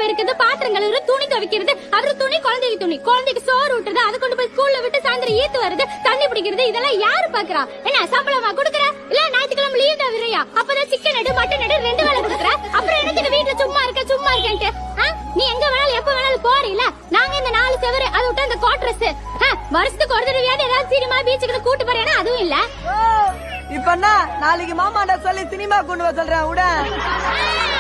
பெருக்குது, பாத்திரம் கழுவுறது, துணி துவைக்கிறது, அவரு துணி குழந்தைக்கு சோறு விட்டுறது, அதை கொண்டு போய் ஸ்கூல்ல விட்டு சாயந்தரம் ஈத்து வருது, தண்ணி பிடிக்கிறது, இதெல்லாம் யாரு பாக்குறா? என்ன சம்பளமா குடுக்குற? இல்ல ஞாயிற்றுக்கிழமை லீவ் தான் விடுறியா? அப்பதான் சிக்கன் எடு மட்டன் எடு 2 வேளை குடுக்குற. அப்புறம் என்னத்துக்கு வீட்டுல சும்மா இருக்கேன்ட்டு நீ எங்க வேணாலும் எப்ப வேணாலும் போறீல? நாங்க இந்த 4 செவரு அதை விட்டு அந்த குவார்டர்ஸ் வருஷத்துக்கு ஒரு தடவையாவது ஏதாவது சினிமா பீச்சுக்கு கூட்டு போறேன்னா அதுவும் இல்ல. இப்ப என்ன நாளைக்கு மாமாண்ட சொல்லி சினிமா கொண்டு வர சொல்றேன் உட.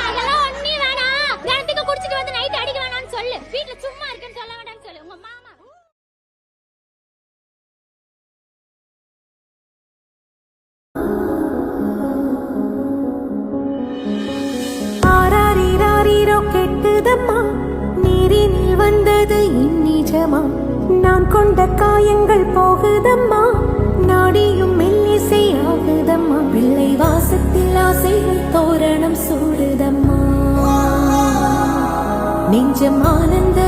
அதெல்லாம் ஒண்ணே வேணாம். நேரத்துக்கு குடிச்சிட்டு வந்து நைட் அடிக்க வேணாம்னு சொல்லு. வீட்ல சும்மா இருக்கேன்னு சொல்ல வேண்டாம்னு சொல்லு உங்க மாமா. ஆராரிராரிரோ கெட்டுதம்மா, நீரினில் வந்தது இந்நிஜமா, நான் கொண்ட காயங்கள் போகுதம்மா, நாடியும் மெல்லிசை ஆகுதம்மா, பிள்ளை வாசத்தில் ஆசை தோரணம் சூடுதம்மா, நெஞ்சம் ஆனந்த